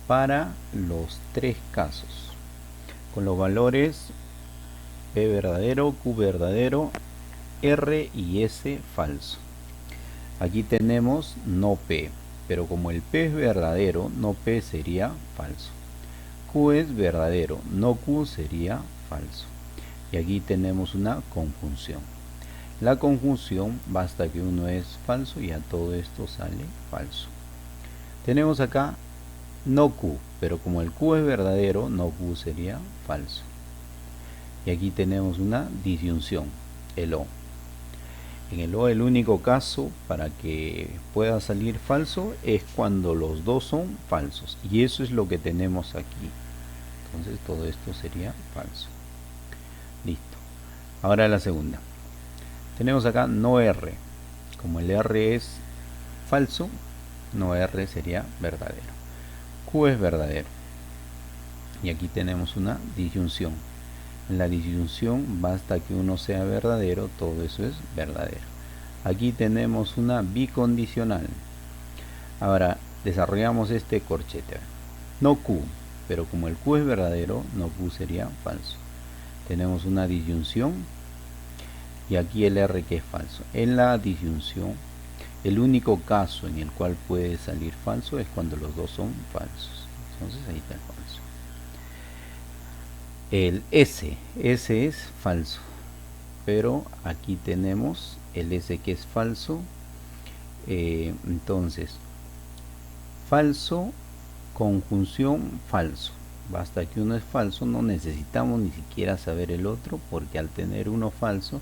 para los tres casos con los valores P verdadero, Q verdadero, R y S falso. Aquí tenemos no P, pero como el P es verdadero, no P sería falso. Q es verdadero, no Q sería falso. Y aquí tenemos una conjunción. La conjunción, basta que uno es falso y a todo esto sale falso. Tenemos acá no Q, pero como el Q es verdadero, no Q sería falso. Y aquí tenemos una disyunción, el O. En el O el único caso para que pueda salir falso es cuando los dos son falsos. Y eso es lo que tenemos aquí. Entonces todo esto sería falso. Listo. Ahora la segunda. Tenemos acá no R. Como el R es falso, no R sería verdadero. Q es verdadero. Y aquí tenemos una disyunción. En la disyunción basta que uno sea verdadero, todo eso es verdadero. Aquí tenemos una bicondicional. Ahora desarrollamos este corchete. No Q, pero como el Q es verdadero, no Q sería falso. Tenemos una disyunción y aquí el R que es falso. En la disyunción, el único caso en el cual puede salir falso es cuando los dos son falsos. Entonces ahí está el falso. El S es falso, pero aquí tenemos el S que es falso. Entonces, falso, conjunción, falso. Basta que uno es falso, no necesitamos ni siquiera saber el otro, porque al tener uno falso,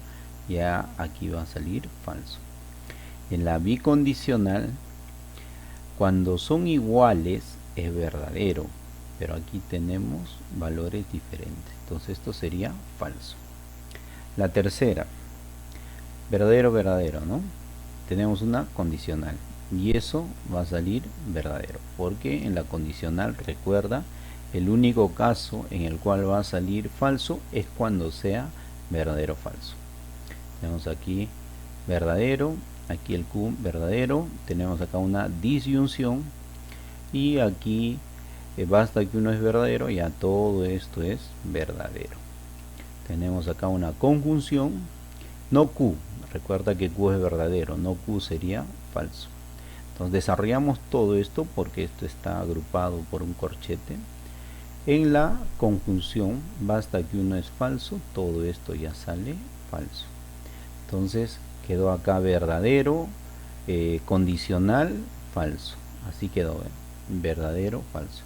ya aquí va a salir falso. En la bicondicional, Cuando son iguales es verdadero, pero aquí tenemos valores diferentes, entonces esto sería falso. La tercera, verdadero, verdadero, ¿no? Tenemos una condicional y eso va a salir verdadero, porque en la condicional, recuerda, el único caso en el cual va a salir falso es cuando sea verdadero o falso. Tenemos aquí verdadero, aquí el Q verdadero, tenemos acá una disyunción y aquí basta que uno es verdadero, ya todo esto es verdadero. Tenemos acá una conjunción, no Q, recuerda que Q es verdadero, no Q sería falso. Entonces desarrollamos todo esto porque esto está agrupado por un corchete. En la conjunción basta que uno es falso, todo esto ya sale falso. Entonces quedó acá verdadero, condicional, falso. Así quedó, verdadero, falso.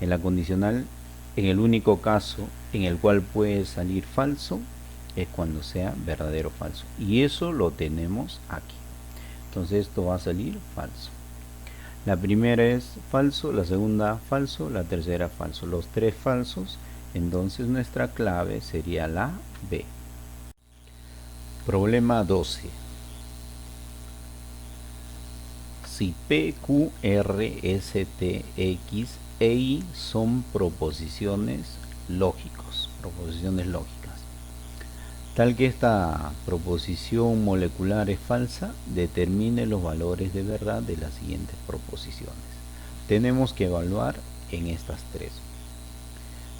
En la condicional, en el único caso en el cual puede salir falso es cuando sea verdadero o falso. Y eso lo tenemos aquí. Entonces esto va a salir falso. La primera es falso, la segunda falso, la tercera falso. Los tres falsos, entonces nuestra clave sería la B. Problema 12. Si P, Q, R, S, T, X e Y son proposiciones lógicas, tal que esta proposición molecular es falsa, determine los valores de verdad de las siguientes proposiciones. Tenemos que evaluar en estas tres,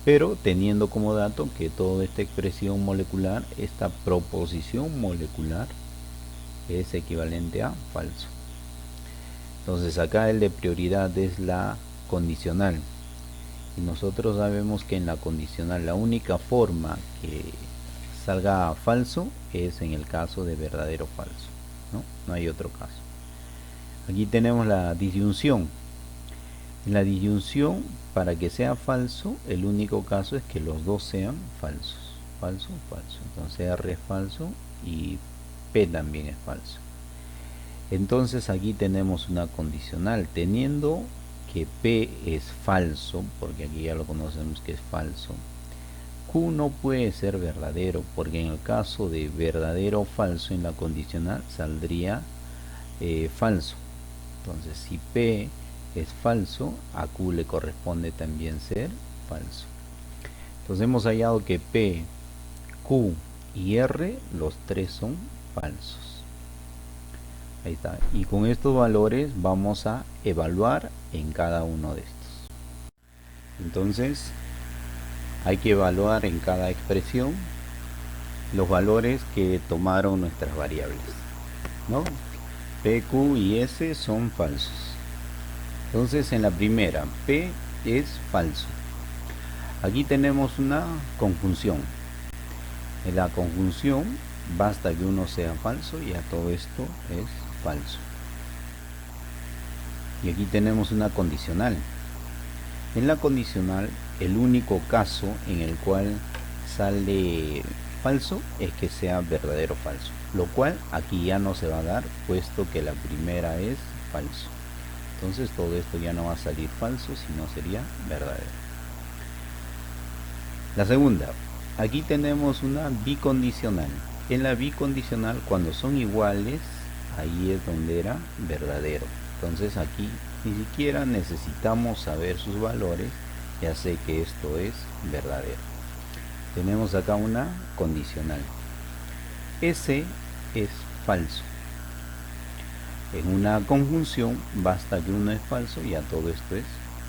pero teniendo como dato que toda esta expresión molecular, esta proposición molecular, es equivalente a falso. Entonces acá el de prioridad es la condicional, y nosotros sabemos que en la condicional la única forma que salga falso es en el caso de verdadero o falso, no hay otro caso. Aquí tenemos la disyunción. En la disyunción, para que sea falso, el único caso es que los dos sean falsos, falso, falso. Entonces R es falso y P también es falso. Entonces aquí tenemos una condicional, teniendo que P es falso, porque aquí ya lo conocemos que es falso. Q no puede ser verdadero, porque en el caso de verdadero o falso en la condicional saldría falso. Entonces si P es falso, a Q le corresponde también ser falso. Entonces hemos hallado que P, Q y R, los tres son falsos. Ahí está. Y con estos valores vamos a evaluar en cada uno de estos. Entonces hay que evaluar en cada expresión los valores que tomaron nuestras variables, ¿no? P, Q y S son falsos. Entonces en la primera, P es falso. Aquí tenemos una conjunción. En la conjunción basta que uno sea falso y a todo esto es falso. Y aquí tenemos una condicional. En la condicional, el único caso en el cual sale falso es que sea verdadero o falso, lo cual aquí ya no se va a dar, puesto que la primera es falso. Entonces todo esto ya no va a salir falso, sino sería verdadero. La segunda, aquí tenemos una bicondicional. En la bicondicional, cuando son iguales, ahí es donde era verdadero. Entonces aquí ni siquiera necesitamos saber sus valores, ya sé que esto es verdadero. Tenemos acá una condicional. S es falso. En una conjunción basta que uno es falso y a todo esto es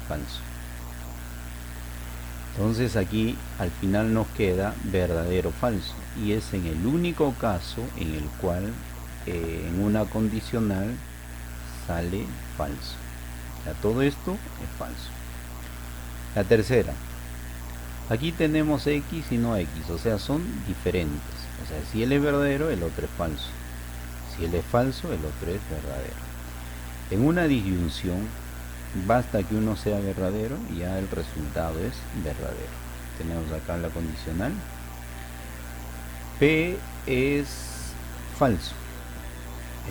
falso. Entonces aquí al final nos queda verdadero o falso, y es en el único caso en el cual en una condicional sale falso. Ya todo esto es falso. La tercera, aquí tenemos X y no X, o sea, son diferentes. O sea, si él es verdadero, el otro es falso. Si él es falso, el otro es verdadero. En una disyunción basta que uno sea verdadero y ya el resultado es verdadero. Tenemos acá la condicional. P es falso.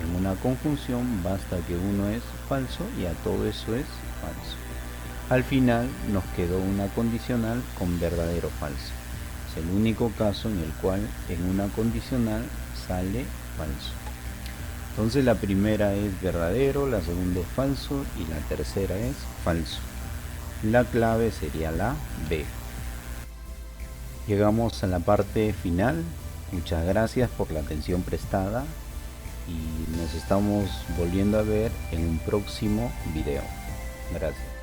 En una conjunción basta que uno es falso y a todo eso es falso. Al final nos quedó una condicional con verdadero o falso. Es el único caso en el cual en una condicional sale falso. Entonces la primera es verdadero, la segunda es falso y la tercera es falso. La clave sería la B. Llegamos a la parte final. Muchas gracias por la atención prestada y nos estamos volviendo a ver en un próximo video. Gracias.